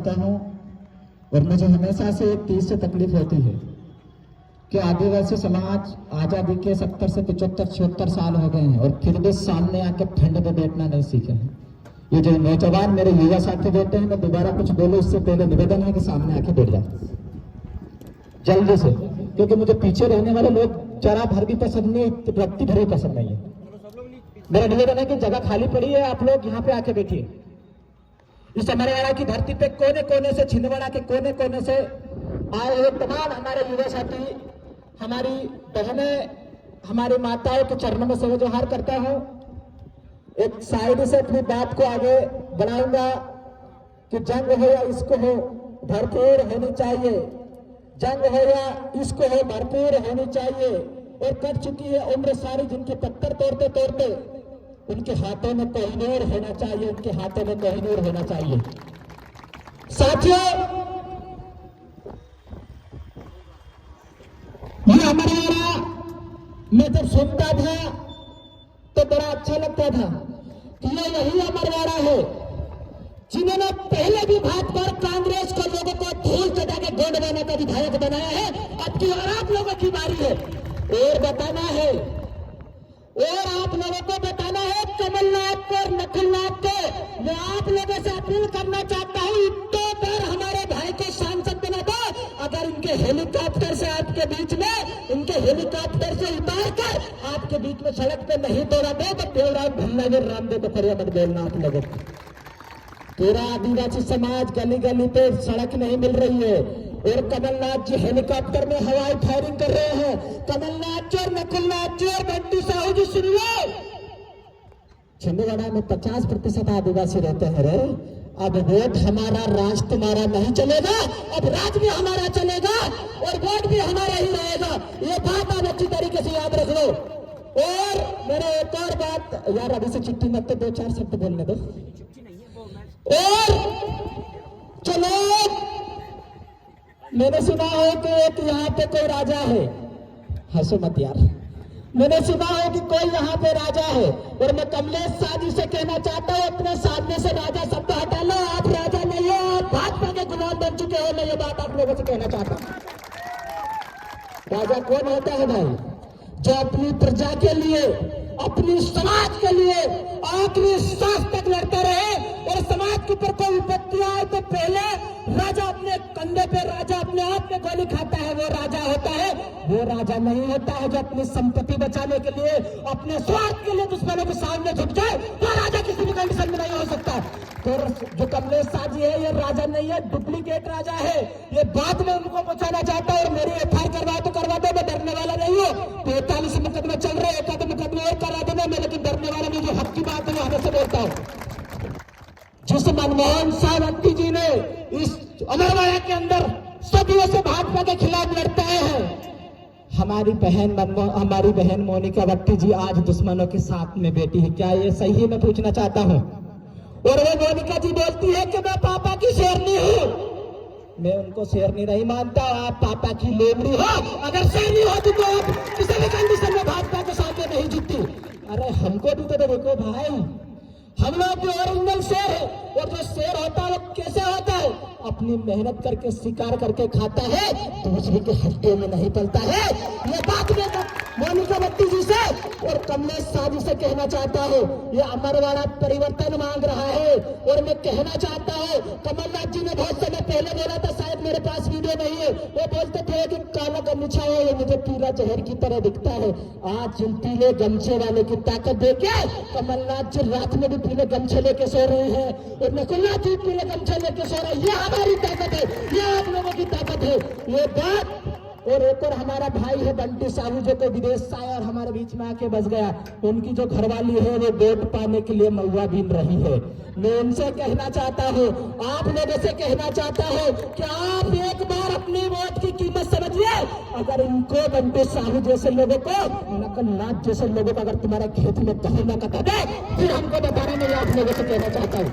करता हूँ और मुझे हमेशा से एक चीज से तकलीफ होती है कि आदिवासी समाज आजादी के 70 से 75-76 साल हो गए हैं और फिर भी सामने आके ठंड में बैठना नहीं सीखे हैं। ये जो नौजवान मेरे युवा साथी बैठे हैं, मैं दोबारा कुछ बोलूं उससे पहले निवेदन है कि सामने आके बैठ जाए जल्दी से, क्योंकि मुझे पीछे रहने वाले लोग जरा भर भी पसंद नहीं, रत्ती भर भी पसंद नहीं है। मेरा निवेदन है कि जगह खाली पड़ी है, आप लोग यहाँ पे आके बैठिए। इस अमरवाड़ा की धरती पे कोने कोने से, छिंदवाड़ा के कोने कोने से आए हुए तमाम हमारे युवा साथी, हमारी बहनें, हमारी माताओं के चरणों में सेवा जोहार करता हूँ। एक शायरी से अपनी बात को आगे बढ़ाऊंगा कि जंग हो या इश्क हो भरपूर होनी चाहिए, जंग हो या इश्क हो भरपूर होनी चाहिए। और कट चुकी है उम्र सारी जिनके पत्थर तोड़ते तोड़ते, उनके हाथों में कोहिनूर होना चाहिए, उनके हाथों में कोहिनूर होना चाहिए। साथियों, ये अमरवाड़ा मैं जब सुनता था तो बड़ा अच्छा लगता था कि ये यही अमरवाड़ा है जिन्होंने पहले भी भाजपा और कांग्रेस को लोगों को धूल चटा के गोंडवाना का विधायक बनाया है। अब की और आप लोगों की बारी है और बताना है, और आप लोगों को बताना है कमलनाथ को और नकुलनाथ को। मैं आप लोगों से अपील करना चाहता हूँ, इतने पर हमारे भाई को सांसद बना दो। अगर इनके हेलीकॉप्टर से आपके बीच में, इनके हेलीकॉप्टर से उतार कर आपके बीच में सड़क पे नहीं तोड़ा दो तो देवराज भल्लागर रामदेव को फरिया मत बोलना आप लोगों को। पूरा आदिवासी समाज गली गली पे सड़क नहीं मिल रही है और कमलनाथ जी हेलीकॉप्टर में हवाई फायरिंग कर रहे हैं। कमलनाथ जी और नकुलनाथ जी और बंटी साहू जी सुनिए, छिंदवाड़ा में 50% आदिवासी रहते हैं रे। अब वोट हमारा, राज तुम्हारा नहीं चलेगा, अब राज भी हमारा चलेगा और वोट भी हमारा ही रहेगा। ये बात आप अच्छी तरीके से याद रख लो। और मेरे एक और बात, यार अभी से चिट्ठी मत तो 2-4 शब्द बोलने दो। और चलो, मैंने सुना है कि एक यहाँ पे कोई राजा है, हंसो मत यार, मैंने सुना है कि कोई यहाँ पे राजा है और मैं कमलेश शाह जी से कहना चाहता हूँ अपने सामने से राजा शब्द हटा लो। आप राजा नहीं हो, आप भाजपा के गुलाम बन चुके हो। मैं ये बात आप लोगों से कहना चाहता हूँ। राजा कौन होता है भाई? जो अपनी प्रजा के लिए, अपनी समाज के लिए आखिरी सांस तक लड़ता रहे और समाज के ऊपर कोई विपत्ति आए तो पहले राजा अपने कंधे पे, राजा अपने आप में गोली खाता है, वो राजा होता है। वो राजा नहीं होता है जो अपनी संपत्ति बचाने के लिए, अपने स्वार्थ के लिए दुश्मनों के सामने झुक जाए। वो राजा किसी भी कंडीशन में नहीं हो सकता। तो जो कमलेश शाह जी है, ये राजा नहीं है, डुप्लीकेट राजा है। ये बात में उनको पहुंचाना चाहता हूँ। और मेरी एफआईआर करवा तो करवा दो, मैं डरने वाला नहीं हूँ। 43 मुकदमे चल रहे, एक आधे मुकदमे और करा देना मैं, लेकिन डरने वाला नहीं। जो हक की बात है मैं हमेशा बोलता हूँ। जिस मनमोहन साह बट्टी जी ने इस अमरवाड़ा के अंदर सदियों से भाजपा के खिलाफ लड़ते हैं, हमारी बहन मोनिका बट्टी जी आज दुश्मनों के साथ में बैठी है। क्या ये सही है? मैं पूछना चाहता हूँ। और वो मोनिका जी बोलती है कि मैं पापा की शेरनी हूँ। मैं उनको शेरनी नहीं मानता, आप पापा की लोमड़ी हो। अगर शेरनी होती तो आप किसी भी कंडीशन में भाजपा के साथ नहीं जीतती। अरे हमको भी तो देखो भाई, हम लोग भी ओरिजिनल शेर है। और जो शेर होता है वो कैसे होता है? अपनी मेहनत करके, शिकार करके खाता है, दूसरे के हड्डियों में नहीं पलता है। ये बात मैं मोनिका बट्टी जी से और कमलेश शाह जी से कहना चाहता हूँ। ये अमरवाड़ा परिवर्तन मांग रहा है और मैं कहना चाहता हूँ, कमलनाथ जी ने बहुत समय पहले बोला था, शायद मेरे पास वीडियो नहीं है, वो बोलते थे कि काला गमछा है, ये मुझे पीला जहर की तरह दिखता है। आज जिन पीले गमछे वाले की ताकत देके कमलनाथ जी रात में भी पीले गमछे लेके सो रहे हैं और नकुलनाथ जी पीले गमछे लेके सो रहे हैं। ये हमारी ताकत है, ये आप लोगों की ताकत है। ये बात। और एक और हमारा भाई है बंटी साहू, जो कोई विदेश से आया और हमारे बीच में आके बस गया। उनकी जो घरवाली है वो वोट पाने के लिए महुआ बीन रही है। मैं उनसे कहना चाहता हूँ, आप लोगों से कहना चाहता हूँ कि आप एक बार अपनी वोट की कीमत समझिए। अगर इनको बंटी साहू जैसे लोगों को, नकुलनाथ जैसे लोगों को अगर तुम्हारे खेत में दही न कटा दे, फिर हमको बताना। मैं आप लोगों से कहना चाहता हूँ,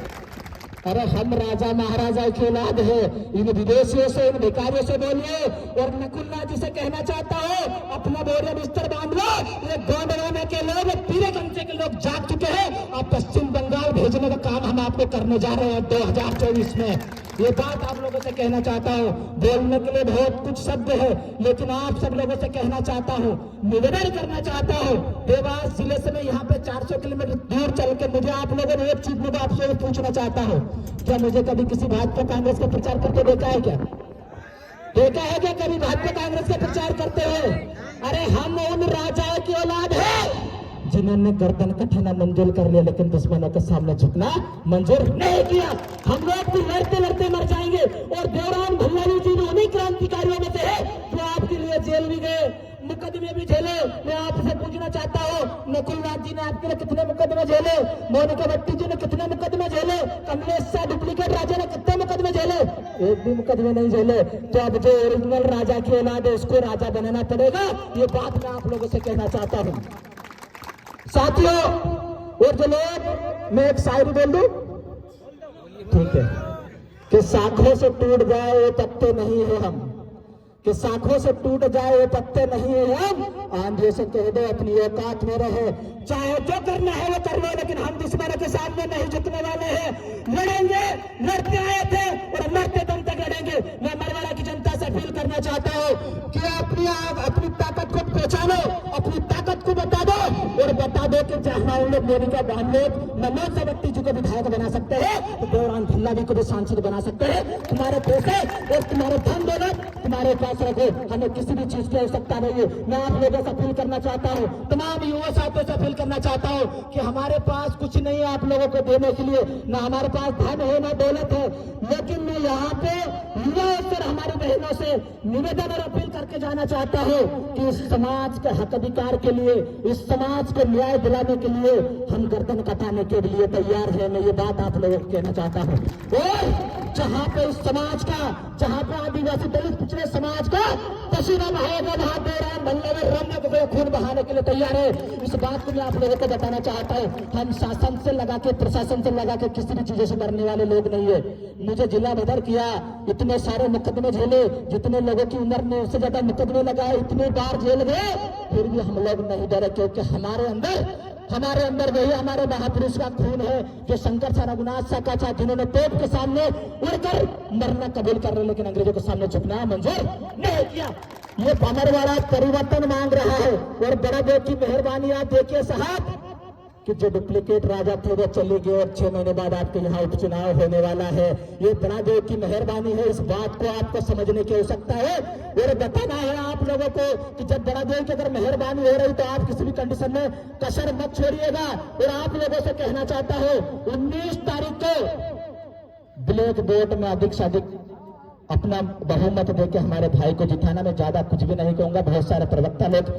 अरे हम राजा महाराजा की औलाद है। इन विदेशियों से, इन भिखारियों से बोलिए। और नकुलनाथ जी से कहना चाहता हूँ, अपना बोरिया बिस्तर बांध लो। ये गोंडवाना के लोग, पीले गमछे के लोग जाग चुके हैं। अब पश्चिम बंगाल भेजने का काम हम आपको करने जा रहे हैं 2024 में। ये बात आप लोगों से कहना चाहता हूँ। बोलने के लिए बहुत कुछ शब्द है, लेकिन आप सब लोगों से कहना चाहता हूँ, निवेदन करना चाहता हूँ। देवास जिले से मैं यहाँ पे 400 किलोमीटर दूर चल के मुझे आप लोगों ने एक चीज मुझे आपसे पूछना चाहता हूँ, क्या मुझे कभी किसी भाजपा कांग्रेस का प्रचार करते देखा है क्या? देखा है क्या कभी भाजपा कांग्रेस का प्रचार करते हुए? अरे हम उन राजाओं की औलाद है जिन्होंने गर्दन कटना मंजूर कर लिया, लेकिन दुश्मनों के सामने झुकना मंजूर नहीं किया। हम लोग भी लड़ते लड़ते मर जाएंगे। और देवराम भल्लारी जी उन्हीं क्रांतिकारियों में से है जो आपके लिए जेल भी गए, मुकदमे भी झेले। मैं आपसे पूछना चाहता हूँ, नकुलनाथ जी ने आपके लिए कितने मुकदमे झेले? मोनिका भट्टी जी ने कितने मुकदमे झेले? कमलेश शाह डुप्लीकेट राजा ने कितने मुकदमे झेले? एक भी मुकदमे नहीं झेले। तो अब जो ओरिजिनल राजा की औलाद है उसको राजा बनाना पड़ेगा। ये बात मैं आप लोगों से कहना चाहता हूँ साथियों। और जो लोग, मैं एक शायरी बोल दूं, ठीक है, कि शाखों से टूट जाए वो पत्ते नहीं है हम, कि शाखों से टूट जाए वो पत्ते नहीं है हम, आंधियों से कह दो अपनी औकात में रहे, चाहे जो करना है वो कर लो, लेकिन हम दुश्मनों के सामने नहीं झुकने वाले हैं। लड़ेंगे, लड़ते आए थे और लड़ते दम तक लड़ेंगे। मैं मरवाड़ा की जनता से अपील करना चाहता हूँ कि अपनी ताकत को पहचानो, अपनी ताकत को बता दो और बता दो कि जहां उन लोग मोनिका बहन लोग मनोज भट्टी जी को विधायक बना सकते हैं, तो देवराम भल्लारी को भी सांसद बना सकते हैं। तुम्हारे पैसे और तुम्हारे धन दौलत तुम्हारे पास रखो, हमें किसी भी चीज की आवश्यकता नहीं है। मैं आप लोगों से अपील करना चाहता हूँ, तमाम युवा साथियों से अपील करना चाहता हूँ कि हमारे पास कुछ नहीं है आप लोगों को देने के लिए, ना हमारे पास धन है ना दौलत है, लेकिन मैं यहाँ पे युवाओं से, हमारी बहनों से निवेदन और अपील करके जाना चाहता हूँ कि इस समाज के हक अधिकार के लिए, इस समाज को न्याय दिलाने के लिए हम गर्दन कटाने के लिए तैयार हैं। मैं ये बात आप लोगों को कहना चाहता हूँ। और जहाँ पे इस समाज का, जहाँ पे आदिवासी दलित पिछड़े समाज का पसीना बहाएगा, वहां देवराम भल्लारी रमन को खून बहाने के लिए तैयार है। इस बात को मैं आप लोगों को बताना चाहता हूँ। हम शासन से लगा के, प्रशासन से लगा के किसी भी चीजों से डरने वाले लोग नहीं है। मुझे जिला बदर किया, इतने सारे मुकदमे झेले, जितने लोगों की उम्र में उससे ज्यादा मुकदमे लगाए, इतने बार जेल गए, फिर भी हम लोग नहीं डरे, क्योंकि हमारे अंदर वही हमारे महापुरुष का खून है जो शंकर सा, रघुनाथ सा का था, जिन्होंने तोप के सामने उड़कर मरना कबूल कर रहे, लेकिन अंग्रेजों के सामने झुकना मंजूर नहीं किया। ये मरवाड़ा परिवर्तन मांग रहा है। और बड़ा देव की मेहरबानी, आप देखिए साहब कि जो डुप्लीकेट राजा थे वो चले गए और 6 महीने बाद आपके यहाँ उपचुनाव होने वाला है। ये बड़ा देव की मेहरबानी है, इस बात को आपको समझने की आवश्यकता है और बताना है आप लोगों को कि जब बड़ा देव की अगर मेहरबानी हो रही तो आप किसी भी कंडीशन में कसर मत छोड़िएगा। और आप लोगों से कहना चाहता हूँ, 19 तारीख को ब्लैक वोट में अधिक से अधिक अपना बहुमत देके हमारे भाई को जिताना। मैं ज्यादा कुछ भी नहीं कहूंगा, बहुत सारे प्रवक्ता लोग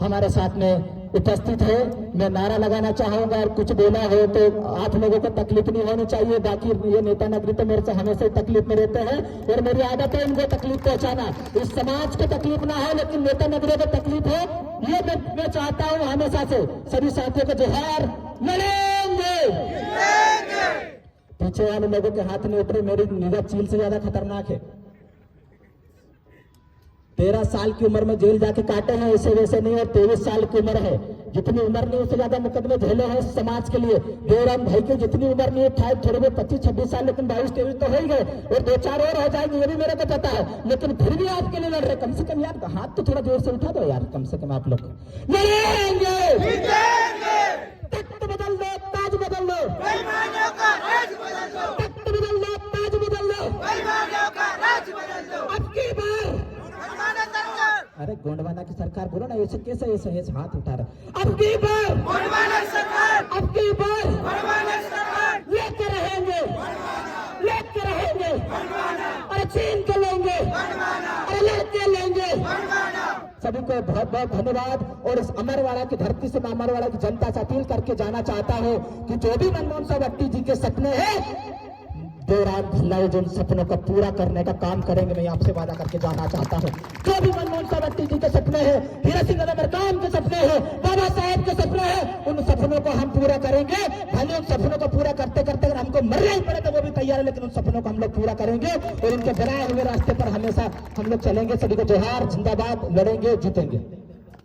हमारे साथ में उपस्थित है। मैं नारा लगाना चाहूंगा और कुछ बोला हो तो आप लोगों को तकलीफ नहीं होनी चाहिए। बाकी ये नेता नगरी तो मेरे से हमेशा ही तकलीफ में रहते हैं और मेरी आदत है इनको तकलीफ पहुंचाना। इस समाज को तकलीफ ना हो लेकिन नेता नगरी को तकलीफ हो, ये मैं चाहता हूँ हमेशा से। सभी साथियों को जोहार। लड़ेंगे, पीछे वाले लोगों के हाथ में उतरे, मेरी निगाह चील से ज्यादा खतरनाक है। 13 साल की उम्र में जेल जाके काटे हैं, ऐसे वैसे नहीं, और 23 साल की उम्र है। जितनी उम्र नहीं उससे ज्यादा मुकदमे झेले हैं समाज के लिए। देवराम भाई की जितनी उम्र नहीं है, थोड़े बहुत 25-26 साल, लेकिन 22-23 तो हो ही गए और 2-4 और हो जाएंगे, ये भी मेरे को पता है। लेकिन फिर भी आपके लिए लड़ रहे। कम से कम यार हाथ तो थोड़ा जोर से उठा दो यार, कम से कम आप लोग लड़ेंगे। तख्त बदल दो, ताज बदल दो, बेईमानियों का राज बदल दो, तख्त बदल दो, ताज बदल दो, बेईमानियों का राज बदल दो। अब की बार अरे गोंडवाना की सरकार बोलो ना, ऐसे कैसे ऐसे हाथ उठा रहे। अब की बार गोंडवाना सरकार, अब की बार गोंडवाना सरकार लेके रहेंगे, लेके रहेंगे, अरे छीन के लेंगे, अरे लेके लेंगे। सभी को बहुत बहुत धन्यवाद। और इस अमरवाड़ा की धरती से मैं अमरवाड़ा की जनता से अपील करके जाना चाहता हूँ कि जो भी मनमोहन भट्टी जी के सपने हैं, देवराम भल्लारी जो सपनों को पूरा करने का काम करेंगे। मैं आपसे वादा करके जाना चाहता हूँ, जो भी मनमोहन भट्टी जी के सपने हैं, हीरा सिंह अमरकाम के सपने हैं, बाबा साहेब के सपने हैं, उन सपनों को हम पूरा करेंगे। भले उन सपनों को पूरा करते करते अगर हमको मरना ही पड़े तो वो भी तैयार है, लेकिन उन सपनों को हम लोग पूरा करेंगे और उनके बनाए हुए रास्ते पर हमेशा हम लोग चलेंगे। सभी को जोहार, जिंदाबाद। लड़ेंगे, जीतेंगे।